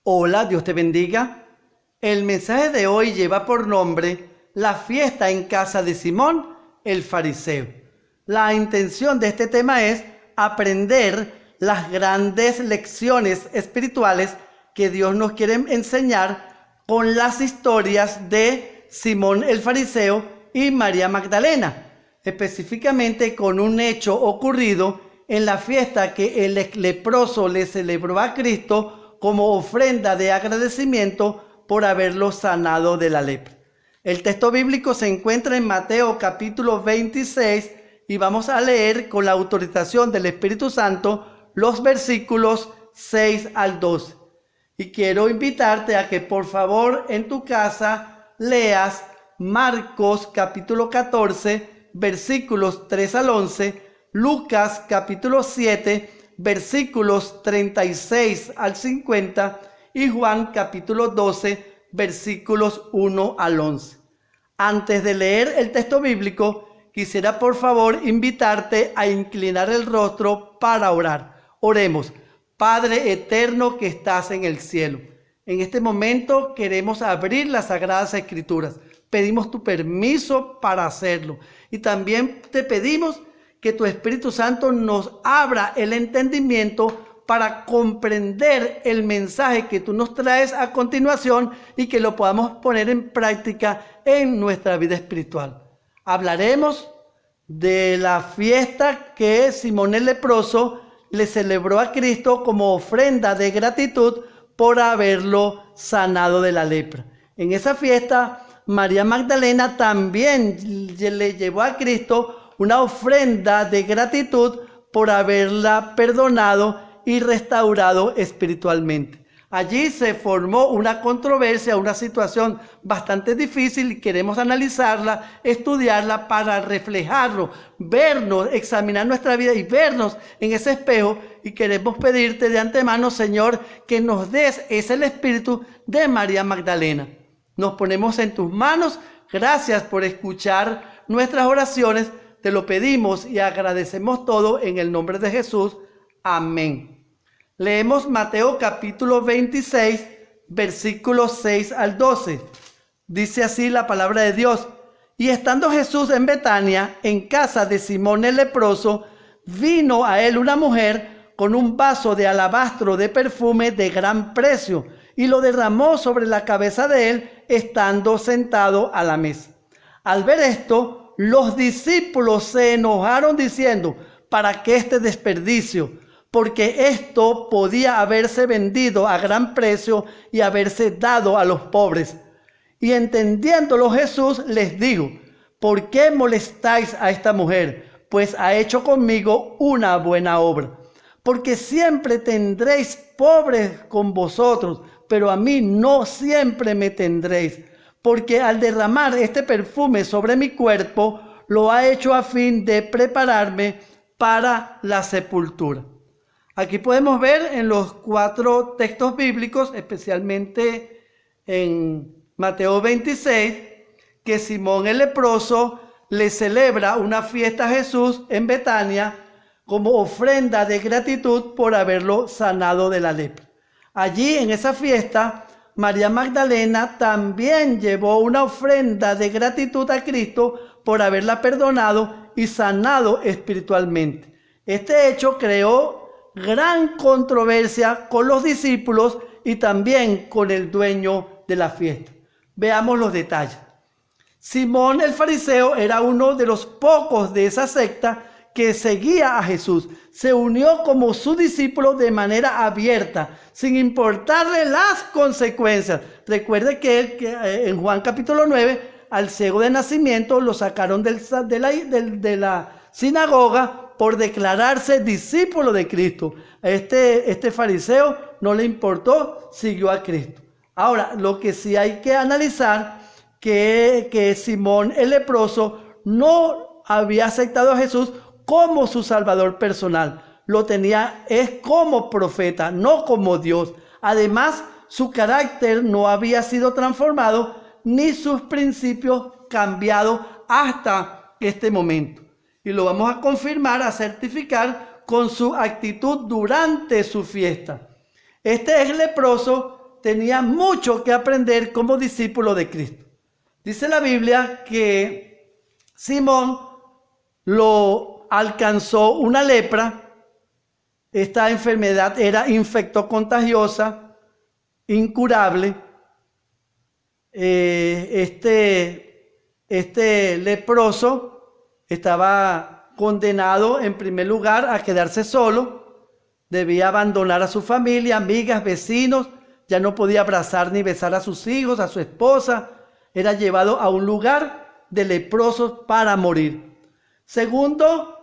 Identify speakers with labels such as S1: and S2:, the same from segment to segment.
S1: Hola, Dios te bendiga. El mensaje de hoy lleva por nombre la fiesta en casa de Simón el fariseo. La intención de este tema es aprender las grandes lecciones espirituales que Dios nos quiere enseñar con las historias de Simón el fariseo y María Magdalena, específicamente con un hecho ocurrido en la fiesta que el leproso le celebró a Cristo como ofrenda de agradecimiento por haberlo sanado de la lepra. El texto bíblico se encuentra en Mateo capítulo 26 y vamos a leer con la autorización del Espíritu Santo los versículos 6 al 12. Y quiero invitarte a que por favor en tu casa leas Marcos capítulo 14 versículos 3 al 11, Lucas capítulo 7 versículos 36 al 50 y Juan capítulo 12 versículos 1 al 11. Antes de leer el texto bíblico, quisiera por favor invitarte a inclinar el rostro para orar. Oremos. Padre eterno que estás en el cielo, en este momento queremos abrir las Sagradas Escrituras. Pedimos tu permiso para hacerlo y también te pedimos que tu Espíritu Santo nos abra el entendimiento para comprender el mensaje que tú nos traes a continuación y que lo podamos poner en práctica en nuestra vida espiritual. Hablaremos de la fiesta que Simón el leproso le celebró a Cristo como ofrenda de gratitud por haberlo sanado de la lepra. En esa fiesta, María Magdalena también le llevó a Cristo una ofrenda de gratitud por haberla perdonado y restaurado espiritualmente. Allí se formó una controversia, una situación bastante difícil y queremos analizarla, estudiarla para reflejarlo, vernos, examinar nuestra vida y vernos en ese espejo. Y queremos pedirte de antemano, Señor, que nos des el espíritu de María Magdalena. Nos ponemos en tus manos. Gracias por escuchar nuestras oraciones. Te lo pedimos y agradecemos todo en el nombre de Jesús. Amén. Leemos Mateo capítulo 26, versículos 6 al 12. Dice así la palabra de Dios. Y estando Jesús en Betania, en casa de Simón el leproso, vino a él una mujer con un vaso de alabastro de perfume de gran precio, y lo derramó sobre la cabeza de él, estando sentado a la mesa. Al ver esto, los discípulos se enojaron diciendo: ¿para qué este desperdicio? Porque esto podía haberse vendido a gran precio y haberse dado a los pobres. Y entendiéndolo Jesús les dijo: ¿por qué molestáis a esta mujer? Pues ha hecho conmigo una buena obra. Porque siempre tendréis pobres con vosotros, pero a mí no siempre me tendréis. Porque al derramar este perfume sobre mi cuerpo, lo ha hecho a fin de prepararme para la sepultura. Aquí podemos ver en los 4 textos bíblicos, especialmente en Mateo 26, que Simón el leproso le celebra una fiesta a Jesús en Betania como ofrenda de gratitud por haberlo sanado de la lepra. Allí en esa fiesta, María Magdalena también llevó una ofrenda de gratitud a Cristo por haberla perdonado y sanado espiritualmente. Este hecho creó gran controversia con los discípulos y también con el dueño de la fiesta. Veamos los detalles. Simón el fariseo era uno de los pocos de esa secta que seguía a Jesús. Se unió como su discípulo de manera abierta, sin importarle las consecuencias. Recuerde que en Juan capítulo 9, al ciego de nacimiento lo sacaron de la sinagoga por declararse discípulo de Cristo. Este fariseo no le importó, siguió a Cristo. Ahora, lo que sí hay que analizar que Simón el leproso no había aceptado a Jesús como su salvador personal. Lo tenía como profeta, no como Dios. Además, su carácter no había sido transformado ni sus principios cambiados hasta este momento. Y lo vamos a confirmar, a certificar con su actitud durante su fiesta. Este leproso tenía mucho que aprender como discípulo de Cristo. Dice la Biblia que Simón lo alcanzó una lepra. Esta enfermedad era infectocontagiosa, incurable. Este leproso estaba condenado en primer lugar a quedarse solo. Debía abandonar a su familia, amigas, vecinos. Ya no podía abrazar ni besar a sus hijos, a su esposa. Era llevado a un lugar de leprosos para morir. Segundo,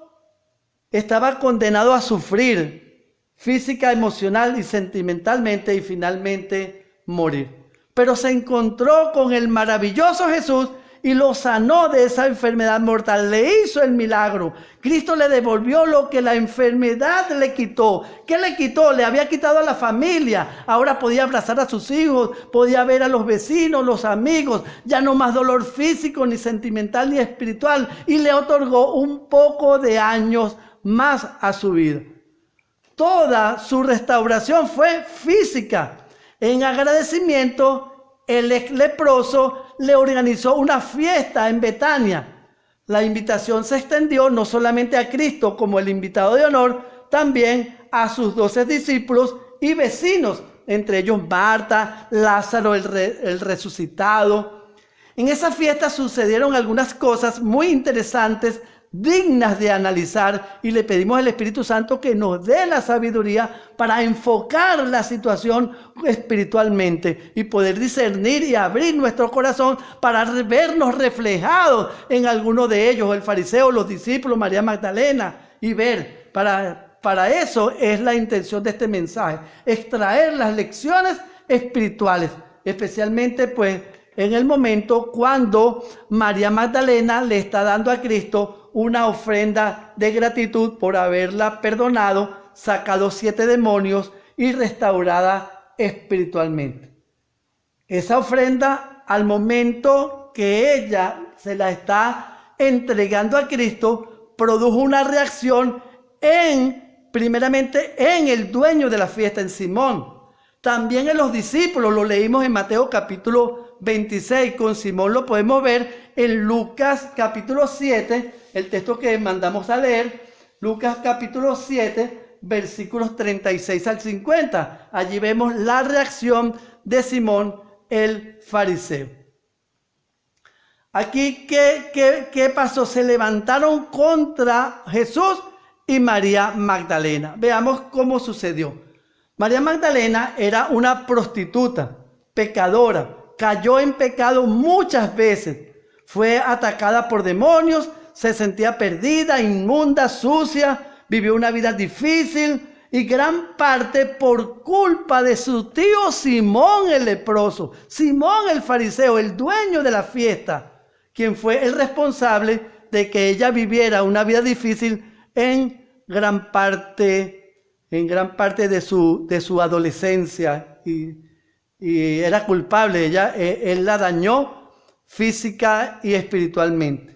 S1: estaba condenado a sufrir física, emocional y sentimentalmente, y finalmente morir. Pero se encontró con el maravilloso Jesús y lo sanó de esa enfermedad mortal. Le hizo el milagro. Cristo le devolvió lo que la enfermedad le quitó. ¿Qué le quitó? Le había quitado a la familia. Ahora podía abrazar a sus hijos, podía ver a los vecinos, los amigos. Ya no más dolor físico, ni sentimental, ni espiritual. Y le otorgó un poco de años más a su vida. Toda su restauración fue física. En agradecimiento, el ex leproso le organizó una fiesta en Betania. La invitación se extendió no solamente a Cristo como el invitado de honor, también a sus 12 discípulos y vecinos, entre ellos Marta, Lázaro, el resucitado. En esa fiesta sucedieron algunas cosas muy interesantes, dignas de analizar, y le pedimos al Espíritu Santo que nos dé la sabiduría para enfocar la situación espiritualmente y poder discernir y abrir nuestro corazón para vernos reflejados en alguno de ellos, el fariseo, los discípulos, María Magdalena, y ver. Para eso es la intención de este mensaje, extraer las lecciones espirituales, especialmente pues en el momento cuando María Magdalena le está dando a Cristo una ofrenda de gratitud por haberla perdonado, sacado 7 demonios y restaurada espiritualmente. Esa ofrenda, al momento que ella se la está entregando a Cristo, produjo una reacción primeramente en el dueño de la fiesta, en Simón. También en los discípulos, lo leímos en Mateo capítulo 26, con Simón lo podemos ver en Lucas capítulo 7, el texto que mandamos a leer, Lucas capítulo 7, versículos 36 al 50. Allí vemos la reacción de Simón el fariseo. Aquí, ¿qué pasó? Se levantaron contra Jesús y María Magdalena. Veamos cómo sucedió. María Magdalena era una prostituta, pecadora. Cayó en pecado muchas veces. Fue atacada por demonios, se sentía perdida, inmunda, sucia, vivió una vida difícil y gran parte por culpa de su tío Simón el leproso, Simón el fariseo, el dueño de la fiesta, quien fue el responsable de que ella viviera una vida difícil en gran parte de su adolescencia y era culpable. Él la dañó física y espiritualmente.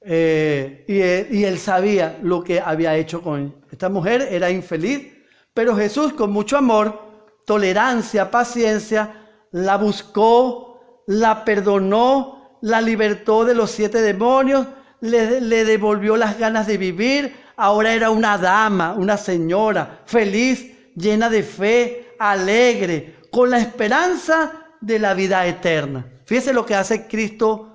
S1: Y él sabía lo que había hecho con ella. Esta mujer era infeliz, pero Jesús, con mucho amor, tolerancia, paciencia, la buscó, la perdonó, la libertó de los 7 demonios, le devolvió las ganas de vivir. Ahora era una dama, una señora, feliz, llena de fe, alegre, con la esperanza de la vida eterna. Fíjese lo que hace Cristo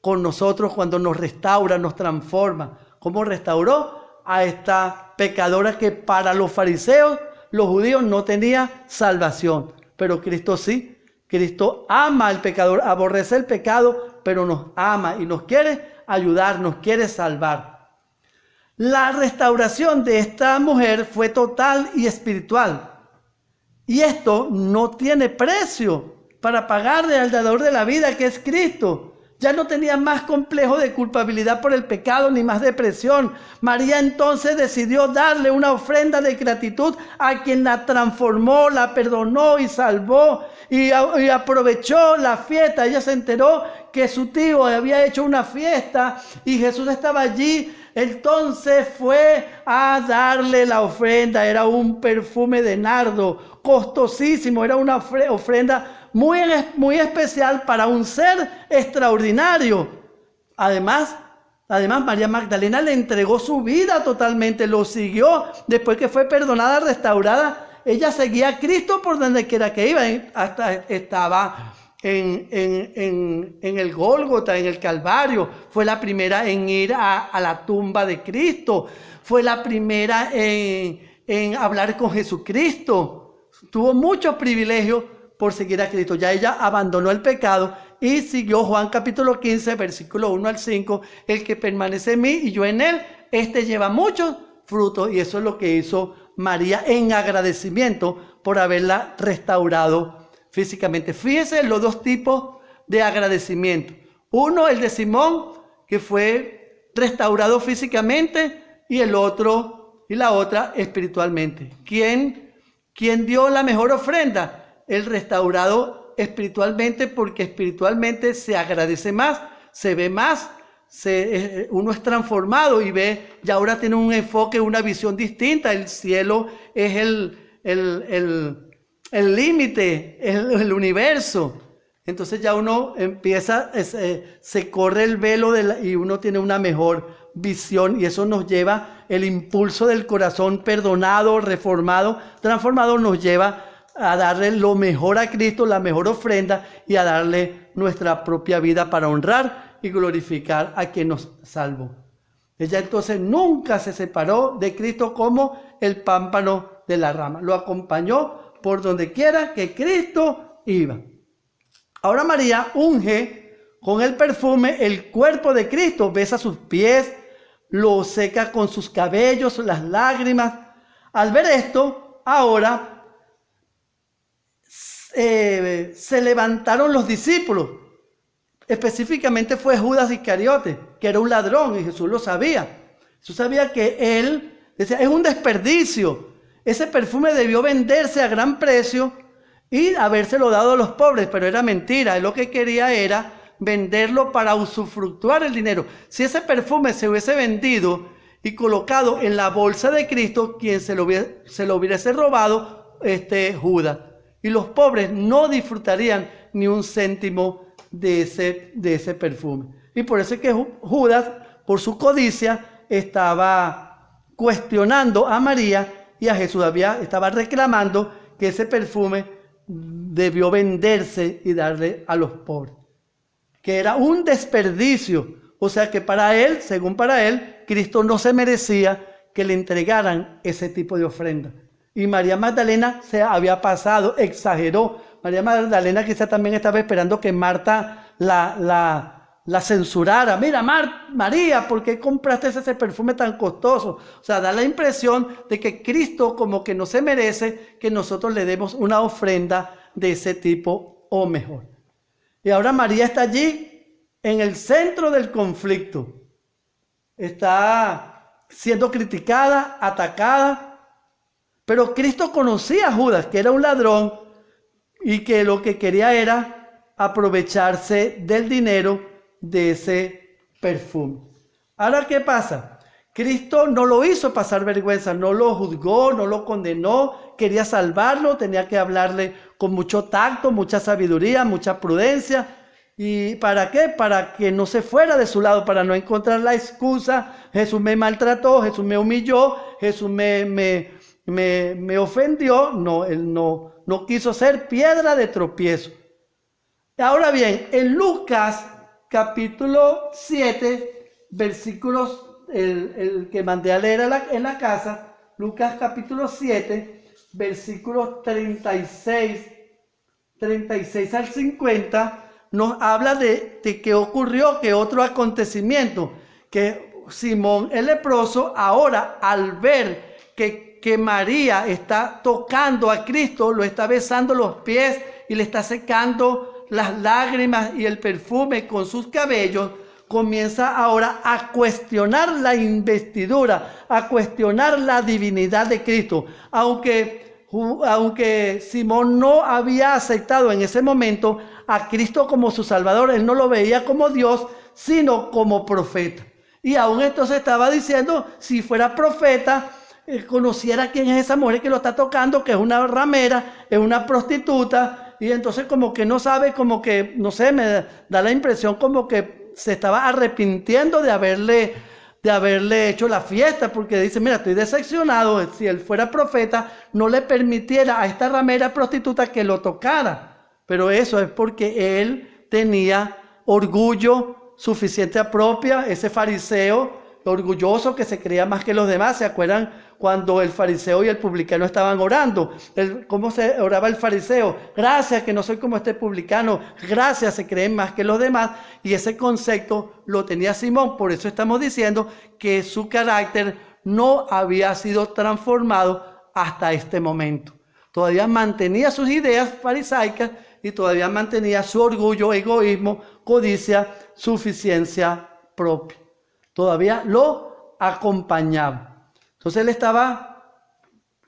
S1: con nosotros cuando nos restaura, nos transforma. ¿Cómo restauró a esta pecadora que para los fariseos, los judíos, no tenía salvación? Pero Cristo sí. Cristo ama al pecador, aborrece el pecado, pero nos ama y nos quiere ayudar, nos quiere salvar. La restauración de esta mujer fue total y espiritual. Y esto no tiene precio para pagarle al dador de la vida, que es Cristo. Ya no tenía más complejo de culpabilidad por el pecado ni más depresión. María entonces decidió darle una ofrenda de gratitud a quien la transformó, la perdonó y salvó. Y aprovechó la fiesta. Ella se enteró que su tío había hecho una fiesta y Jesús estaba allí Entonces fue a darle la ofrenda. Era un perfume de nardo, costosísimo. Era una ofrenda muy especial para un ser extraordinario. Además, María Magdalena le entregó su vida totalmente, lo siguió. Después que fue perdonada, restaurada, ella seguía a Cristo por donde quiera que iba. Hasta estaba en el Gólgota, en el Calvario. Fue la primera en ir a la tumba de Cristo. Fue la primera en hablar con Jesucristo. Tuvo muchos privilegios por seguir a Cristo. Ya ella abandonó el pecado y siguió Juan capítulo 15, versículo 1 al 5. El que permanece en mí y yo en él, este lleva muchos frutos. Y eso es lo que hizo María en agradecimiento por haberla restaurado físicamente. Fíjense los dos tipos de agradecimiento. Uno, el de Simón, que fue restaurado físicamente, y el otro y la otra espiritualmente. ¿Quién dio la mejor ofrenda? El restaurado espiritualmente, porque espiritualmente se agradece más, se ve más, uno es transformado y ve, y ahora tiene un enfoque, una visión distinta. El cielo es el límite, el universo. Entonces ya uno empieza, se corre el velo y uno tiene una mejor visión, y eso nos lleva, el impulso del corazón perdonado, reformado, transformado, nos lleva a darle lo mejor a Cristo, la mejor ofrenda, y a darle nuestra propia vida para honrar y glorificar a quien nos salvó. Ella entonces nunca se separó de Cristo como el pámpano de la rama. Lo acompañó por donde quiera que Cristo iba. Ahora María unge con el perfume el cuerpo de Cristo, besa sus pies, lo seca con sus cabellos, las lágrimas. Al ver esto, ahora se levantaron los discípulos. Específicamente fue Judas Iscariote, que era un ladrón, y Jesús lo sabía. Jesús sabía que él decía, es un desperdicio. Ese perfume debió venderse a gran precio y habérselo dado a los pobres, pero era mentira. Él lo que quería era venderlo para usufructuar el dinero. Si ese perfume se hubiese vendido y colocado en la bolsa de Cristo, quien se lo hubiese robado, Judas. Y los pobres no disfrutarían ni un céntimo de ese perfume. Y por eso es que Judas, por su codicia, estaba cuestionando a María y a Jesús. Estaba reclamando que ese perfume debió venderse y darle a los pobres, que era un desperdicio. O sea que según para él, Cristo no se merecía que le entregaran ese tipo de ofrenda. Y María Magdalena se había pasado, exageró. María Magdalena quizá también estaba esperando que Marta la censurara. Mira, María, ¿por qué compraste ese perfume tan costoso? O sea, da la impresión de que Cristo como que no se merece que nosotros le demos una ofrenda de ese tipo o mejor. Y ahora María está allí en el centro del conflicto. Está siendo criticada, atacada. Pero Cristo conocía a Judas, que era un ladrón y que lo que quería era aprovecharse del dinero de ese perfume. Ahora, ¿qué pasa? Cristo no lo hizo pasar vergüenza, no lo juzgó, no lo condenó, quería salvarlo, tenía que hablarle con mucho tacto, mucha sabiduría, mucha prudencia. ¿Y para qué? Para que no se fuera de su lado, para no encontrar la excusa. Jesús me maltrató, Jesús me humilló, Jesús me ofendió. No, él no quiso ser piedra de tropiezo. Ahora bien, en Lucas capítulo 7, versículos, el que mandé a leer en la casa, Lucas capítulo 7, versículos 36 al 50, nos habla de qué ocurrió, que otro acontecimiento, que Simón el leproso ahora, al ver que María está tocando a Cristo, lo está besando los pies y le está secando las lágrimas y el perfume con sus cabellos, comienza ahora a cuestionar la investidura, a cuestionar la divinidad de Cristo. Aunque Simón no había aceptado en ese momento a Cristo como su Salvador, él no lo veía como Dios, sino como profeta. Y aún entonces estaba diciendo, si fuera profeta, conociera quién es esa mujer que lo está tocando, que es una ramera, es una prostituta, y entonces como que no sabe, como que, no sé, me da la impresión como que se estaba arrepintiendo de haberle hecho la fiesta, porque dice, mira, estoy decepcionado, si él fuera profeta, no le permitiera a esta ramera prostituta que lo tocara, pero eso es porque él tenía orgullo, suficiencia propia, ese fariseo orgulloso que se creía más que los demás. ¿Se acuerdan cuando el fariseo y el publicano estaban orando? ¿Cómo se oraba el fariseo? Gracias que no soy como este publicano, gracias, se creen más que los demás. Y ese concepto lo tenía Simón, por eso estamos diciendo que su carácter no había sido transformado hasta este momento. Todavía mantenía sus ideas farisaicas y todavía mantenía su orgullo, egoísmo, codicia, suficiencia propia. Todavía lo acompañaba. Entonces él estaba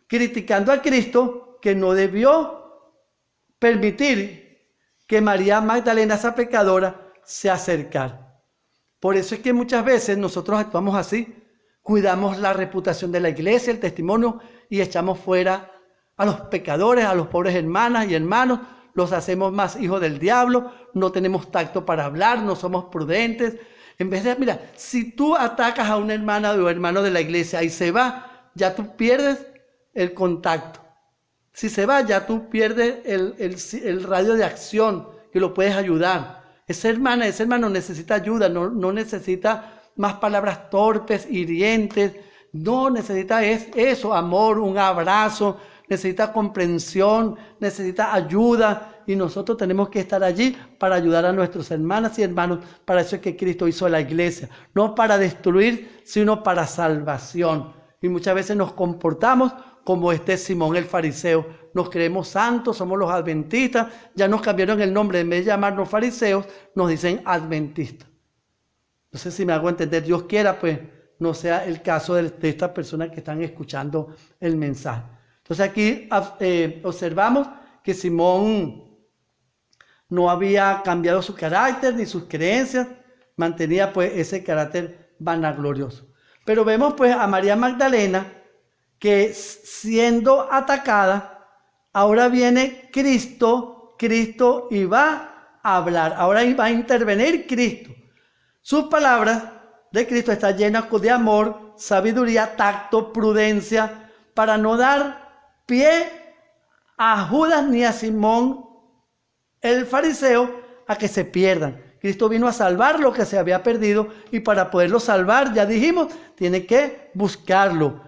S1: criticando a Cristo, que no debió permitir que María Magdalena, esa pecadora, se acercara. Por eso es que muchas veces nosotros actuamos así. Cuidamos la reputación de la iglesia, el testimonio, y echamos fuera a los pecadores, a los pobres hermanas y hermanos. Los hacemos más hijos del diablo, no tenemos tacto para hablar, no somos prudentes. En vez de, mira, si tú atacas a una hermana o hermano de la iglesia y se va, ya tú pierdes el contacto. Si se va, ya tú pierdes el radio de acción que lo puedes ayudar. Esa hermana, ese hermano necesita ayuda, no necesita más palabras torpes, hirientes. No, necesita eso, amor, un abrazo, necesita comprensión, necesita ayuda. Y nosotros tenemos que estar allí para ayudar a nuestras hermanas y hermanos. Para eso es que Cristo hizo la iglesia. No para destruir, sino para salvación. Y muchas veces nos comportamos como este Simón el fariseo. Nos creemos santos, somos los adventistas. Ya nos cambiaron el nombre. En vez de llamarnos fariseos, nos dicen adventistas. No sé si me hago entender. Dios quiera, pues, no sea el caso de estas personas que están escuchando el mensaje. Entonces aquí observamos que Simón no había cambiado su carácter ni sus creencias, mantenía pues ese carácter vanaglorioso. Pero vemos pues a María Magdalena que siendo atacada, ahora viene Cristo y va a hablar, ahora va a intervenir Cristo. Sus palabras de Cristo están llenas de amor, sabiduría, tacto, prudencia, para no dar pie a Judas ni a Simón el fariseo a que se pierdan. Cristo vino a salvar lo que se había perdido, y para poderlo salvar, ya dijimos, tiene que buscarlo,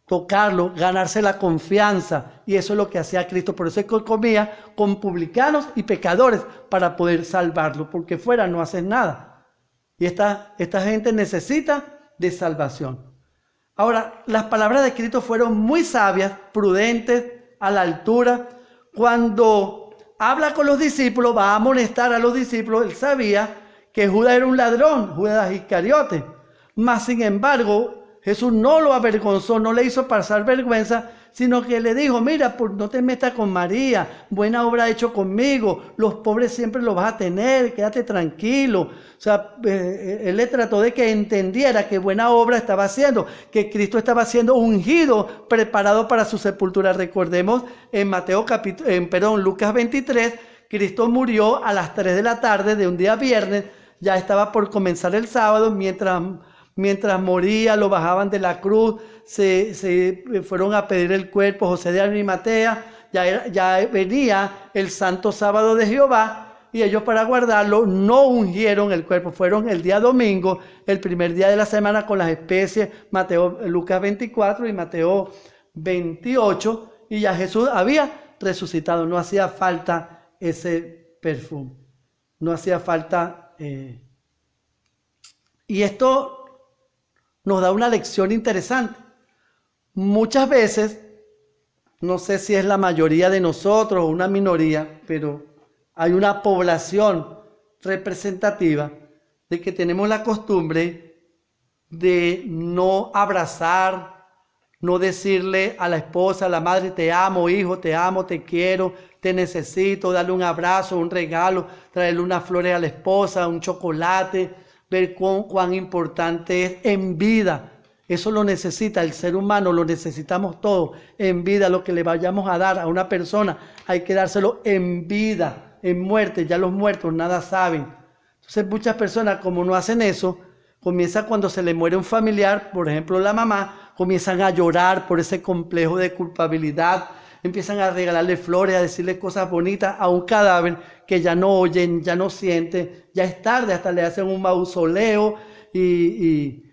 S1: tocarlo, ganarse la confianza, y eso es lo que hacía Cristo. Por eso es que comía con publicanos y pecadores para poder salvarlo, porque fuera no hacen nada. Y esta gente necesita de salvación. Ahora, las palabras de Cristo fueron muy sabias, prudentes, a la altura. Cuando habla con los discípulos, va a amonestar a los discípulos. Él sabía que Judas era un ladrón, Judas Iscariote. Mas, sin embargo, Jesús no lo avergonzó, no le hizo pasar vergüenza, sino que le dijo, mira, no te metas con María, buena obra ha hecho conmigo, los pobres siempre los vas a tener, quédate tranquilo. O sea, él le trató de que entendiera que buena obra estaba haciendo, que Cristo estaba siendo ungido, preparado para su sepultura. Recordemos en Lucas 23, Cristo murió a las 3 de la tarde de un día viernes, ya estaba por comenzar el sábado. Mientras moría, lo bajaban de la cruz, se fueron a pedir el cuerpo. José de Arimatea, ya venía el santo sábado de Jehová, y ellos, para guardarlo, no ungieron el cuerpo. Fueron el día domingo, el primer día de la semana, con las especies, Lucas 24 y Mateo 28, y ya Jesús había resucitado. No hacía falta ese perfume, no hacía falta. Y esto nos da una lección interesante. Muchas veces, no sé si es la mayoría de nosotros o una minoría, pero hay una población representativa de que tenemos la costumbre de no abrazar, no decirle a la esposa, a la madre, te amo, hijo, te amo, te quiero, te necesito, darle un abrazo, un regalo, traerle unas flores a la esposa, un chocolate, ver cuán importante es en vida. Eso lo necesita el ser humano, lo necesitamos todos. En vida, lo que le vayamos a dar a una persona, hay que dárselo en vida. En muerte, ya los muertos nada saben. Entonces muchas personas, como no hacen eso, comienza cuando se le muere un familiar, por ejemplo la mamá, comienzan a llorar por ese complejo de culpabilidad, empiezan a regalarle flores, a decirle cosas bonitas a un cadáver que ya no oyen, ya no sienten, ya es tarde, hasta le hacen un mausoleo y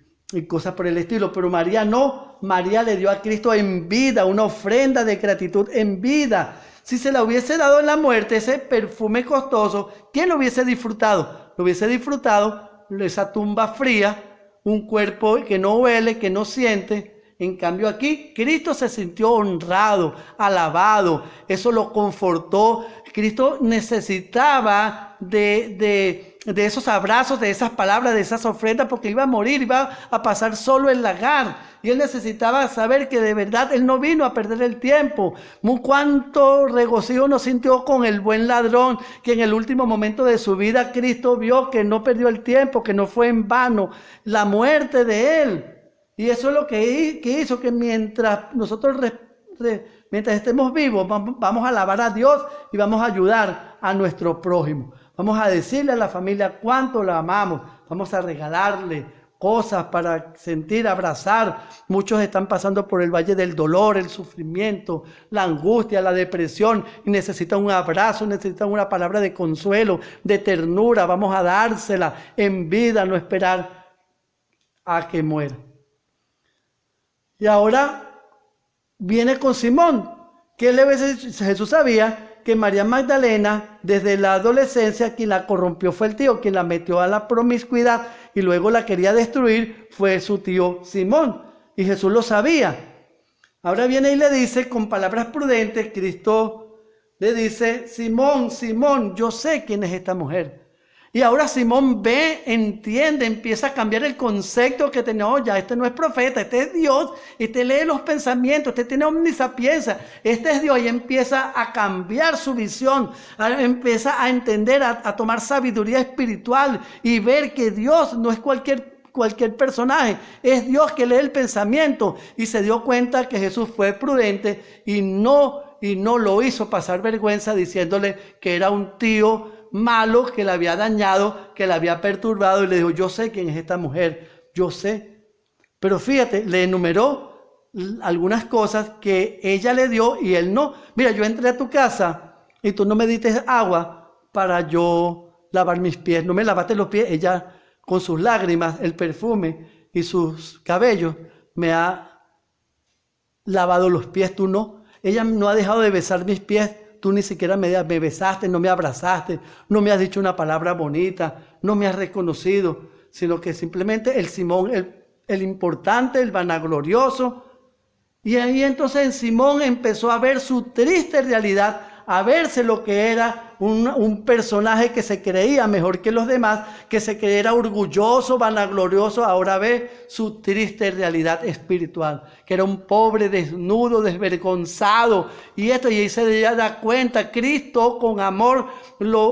S1: cosas por el estilo. Pero María no, María le dio a Cristo en vida, una ofrenda de gratitud en vida. Si se la hubiese dado en la muerte, ese perfume costoso, ¿quién lo hubiese disfrutado? Lo hubiese disfrutado esa tumba fría, un cuerpo que no huele, que no siente. En cambio aquí, Cristo se sintió honrado, alabado, eso lo confortó. Cristo necesitaba de esos abrazos, de esas palabras, de esas ofrendas, porque iba a morir, iba a pasar solo el lagar. Y él necesitaba saber que de verdad él no vino a perder el tiempo. Cuánto regocijo nos sintió con el buen ladrón, que en el último momento de su vida Cristo vio que no perdió el tiempo, que no fue en vano la muerte de él. Y eso es lo que hizo que mientras nosotros, mientras estemos vivos, vamos a alabar a Dios y vamos a ayudar a nuestro prójimo. Vamos a decirle a la familia cuánto la amamos. Vamos a regalarle cosas para sentir, abrazar. Muchos están pasando por el valle del dolor, el sufrimiento, la angustia, la depresión y necesitan un abrazo, necesitan una palabra de consuelo, de ternura. Vamos a dársela en vida, no esperar a que muera. Y ahora viene con Simón. Jesús sabía que María Magdalena, desde la adolescencia, quien la corrompió fue el tío, quien la metió a la promiscuidad y luego la quería destruir fue su tío Simón. Y Jesús lo sabía. Ahora viene y le dice con palabras prudentes, Cristo le dice: Simón, Simón, yo sé quién es esta mujer. Y ahora Simón ve, entiende, empieza a cambiar el concepto que tenía. Oh, ya este no es profeta, este es Dios, este lee los pensamientos, este tiene omnisapiencia, este es Dios. Y empieza a cambiar su visión, empieza a entender, a tomar sabiduría espiritual y ver que Dios no es cualquier personaje, es Dios que lee el pensamiento. Y se dio cuenta que Jesús fue prudente y no lo hizo pasar vergüenza diciéndole que era un tío malo, que la había dañado, que la había perturbado, y le dijo: yo sé quién es esta mujer, yo sé. Pero fíjate, le enumeró algunas cosas que ella le dio y él no. Mira, yo entré a tu casa y tú no me diste agua para yo lavar mis pies, no me lavaste los pies. Ella con sus lágrimas, el perfume y sus cabellos me ha lavado los pies, tú no. Ella no ha dejado de besar mis pies. Tú ni siquiera me besaste, no me abrazaste, no me has dicho una palabra bonita, no me has reconocido, sino que simplemente el Simón, el importante, el vanaglorioso. Y ahí entonces en Simón empezó a ver su triste realidad, a verse lo que era un personaje que se creía mejor que los demás, que se creía orgulloso, vanaglorioso. Ahora ve su triste realidad espiritual, que era un pobre, desnudo, desvergonzado. Y ahí se da cuenta, Cristo con amor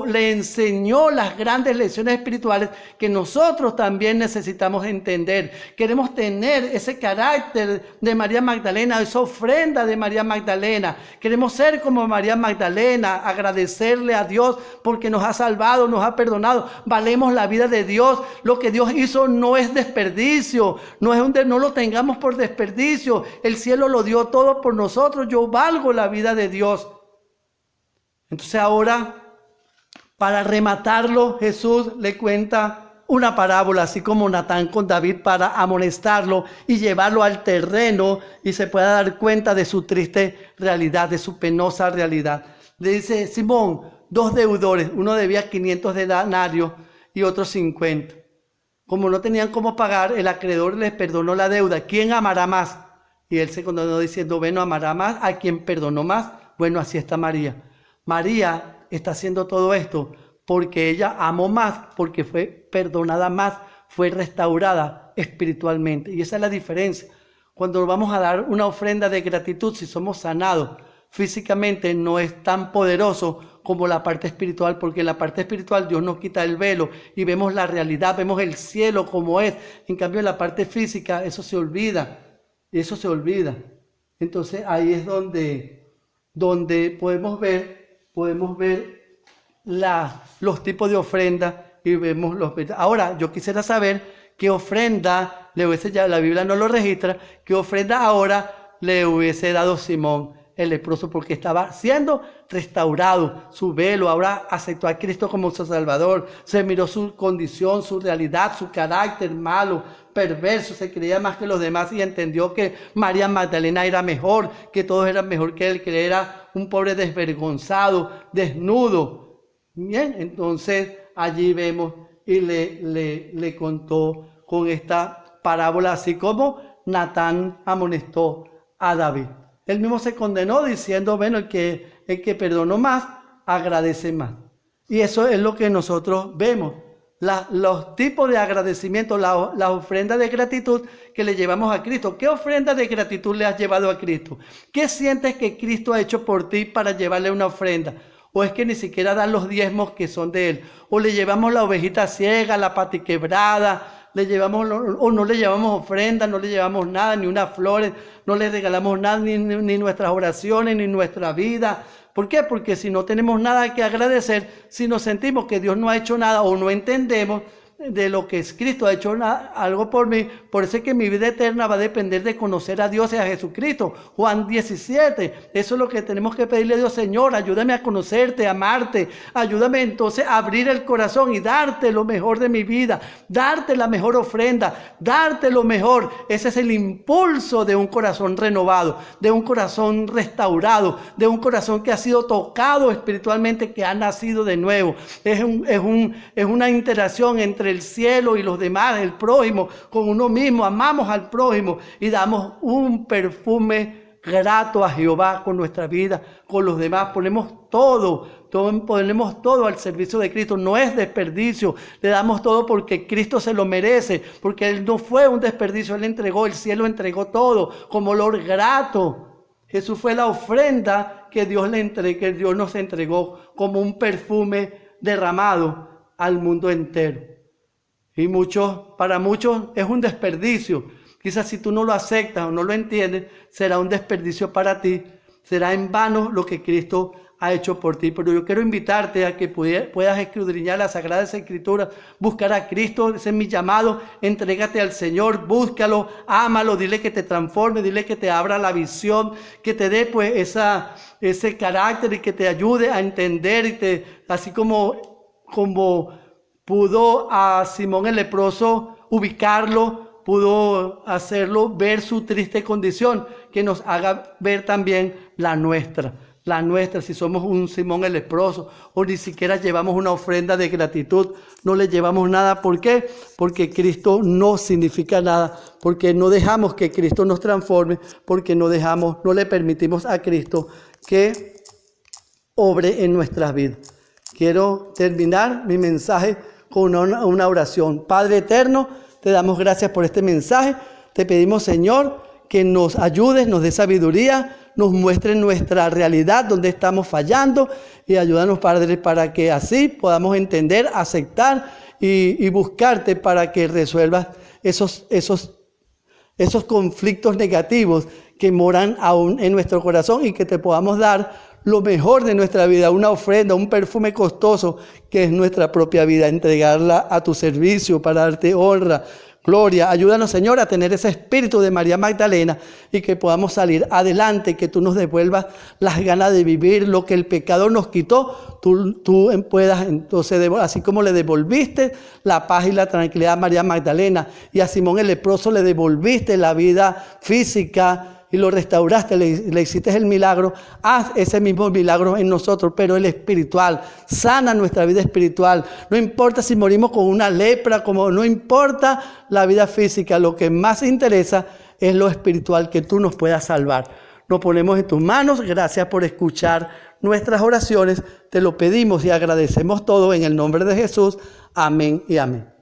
S1: le enseñó las grandes lecciones espirituales que nosotros también necesitamos entender. Queremos tener ese carácter de María Magdalena, esa ofrenda de María Magdalena. Queremos ser como María Magdalena, agradecerle a Dios porque nos ha salvado, nos ha perdonado. Valemos la vida de Dios. Lo que Dios hizo no es desperdicio, no lo tengamos por desperdicio. El cielo lo dio todo por nosotros. Yo valgo la vida de Dios. Entonces ahora, para rematarlo, Jesús le cuenta una parábola, así como Natán con David, para amonestarlo y llevarlo al terreno y se pueda dar cuenta de su triste realidad, de su penosa realidad. Le dice: Simón, 2 deudores, uno debía 500 denarios y otro 50. Como no tenían cómo pagar, el acreedor les perdonó la deuda. ¿Quién amará más? Y él se condenó diciendo: bueno, amará más a quien perdonó más. Bueno, así está María. María está haciendo todo esto porque ella amó más, porque fue perdonada más, fue restaurada espiritualmente. Y esa es la diferencia. Cuando vamos a dar una ofrenda de gratitud, si somos sanados, físicamente no es tan poderoso como la parte espiritual, porque en la parte espiritual Dios nos quita el velo y vemos la realidad, vemos el cielo como es. En cambio en la parte física eso se olvida. Entonces ahí es donde podemos ver los tipos de ofrenda y vemos los. Ahora yo quisiera saber qué ofrenda la Biblia no lo registra, qué ofrenda ahora le hubiese dado Simón el leproso, porque estaba siendo restaurado su velo, ahora aceptó a Cristo como su Salvador, se miró su condición, su realidad, su carácter malo, perverso, se creía más que los demás y entendió que María Magdalena era mejor, que todos eran mejor que él, que era un pobre desvergonzado, desnudo. Bien, entonces allí vemos y le contó con esta parábola, así como Natán amonestó a David. Él mismo se condenó diciendo, bueno, el que perdonó más, agradece más. Y eso es lo que nosotros vemos. Los tipos de agradecimiento, la ofrenda de gratitud que le llevamos a Cristo. ¿Qué ofrenda de gratitud le has llevado a Cristo? ¿Qué sientes que Cristo ha hecho por ti para llevarle una ofrenda? ¿O es que ni siquiera dan los diezmos que son de Él? ¿O le llevamos la ovejita ciega, la patiquebrada? O no le llevamos ofrenda, no le llevamos nada, ni unas flores, no le regalamos nada, ni nuestras oraciones, ni nuestra vida. ¿Por qué? Porque si no tenemos nada que agradecer, si nos sentimos que Dios no ha hecho nada o no entendemos de lo que es Cristo ha hecho algo por mí, por eso es que mi vida eterna va a depender de conocer a Dios y a Jesucristo. Juan 17, eso es lo que tenemos que pedirle a Dios. Señor, ayúdame a conocerte, a amarte, ayúdame entonces a abrir el corazón y darte lo mejor de mi vida, darte la mejor ofrenda, darte lo mejor. Ese es el impulso de un corazón renovado, de un corazón restaurado, de un corazón que ha sido tocado espiritualmente, que ha nacido de nuevo. Es una interacción entre el cielo y los demás, el prójimo, con uno mismo. Amamos al prójimo y damos un perfume grato a Jehová con nuestra vida, con los demás. Ponemos todo al servicio de Cristo. No es desperdicio, le damos todo porque Cristo se lo merece, porque Él no fue un desperdicio, Él entregó, el cielo entregó todo como olor grato. Jesús fue la ofrenda que Dios nos entregó como un perfume derramado al mundo entero. Y para muchos es un desperdicio. Quizás si tú no lo aceptas o no lo entiendes, será un desperdicio para ti. Será en vano lo que Cristo ha hecho por ti. Pero yo quiero invitarte a que puedas escudriñar las Sagradas Escrituras, buscar a Cristo. Ese es mi llamado. Entrégate al Señor, búscalo, ámalo, dile que te transforme, dile que te abra la visión, que te dé pues ese carácter y que te ayude a entender así como pudo a Simón el leproso ubicarlo, pudo hacerlo ver su triste condición, que nos haga ver también la nuestra, si somos un Simón el leproso, o ni siquiera llevamos una ofrenda de gratitud, no le llevamos nada. ¿Por qué? Porque Cristo no significa nada, porque no dejamos que Cristo nos transforme, porque no le permitimos a Cristo que obre en nuestras vidas. Quiero terminar mi mensaje con una oración. Padre eterno, te damos gracias por este mensaje. Te pedimos, Señor, que nos ayudes, nos dé sabiduría, nos muestre nuestra realidad, donde estamos fallando, y ayúdanos, Padre, para que así podamos entender, aceptar y buscarte para que resuelvas esos conflictos negativos que moran aún en nuestro corazón, y que te podamos dar lo mejor de nuestra vida, una ofrenda, un perfume costoso que es nuestra propia vida, entregarla a tu servicio para darte honra, gloria. Ayúdanos, Señor, a tener ese espíritu de María Magdalena y que podamos salir adelante, que tú nos devuelvas las ganas de vivir lo que el pecado nos quitó. Tú puedas entonces, así como le devolviste la paz y la tranquilidad a María Magdalena, y a Simón el leproso le devolviste la vida física y lo restauraste, le hiciste el milagro. Haz ese mismo milagro en nosotros, pero el espiritual. Sana nuestra vida espiritual. No importa si morimos con una lepra, no importa la vida física. Lo que más interesa es lo espiritual, que tú nos puedas salvar. Nos ponemos en tus manos. Gracias por escuchar nuestras oraciones. Te lo pedimos y agradecemos todo en el nombre de Jesús. Amén y amén.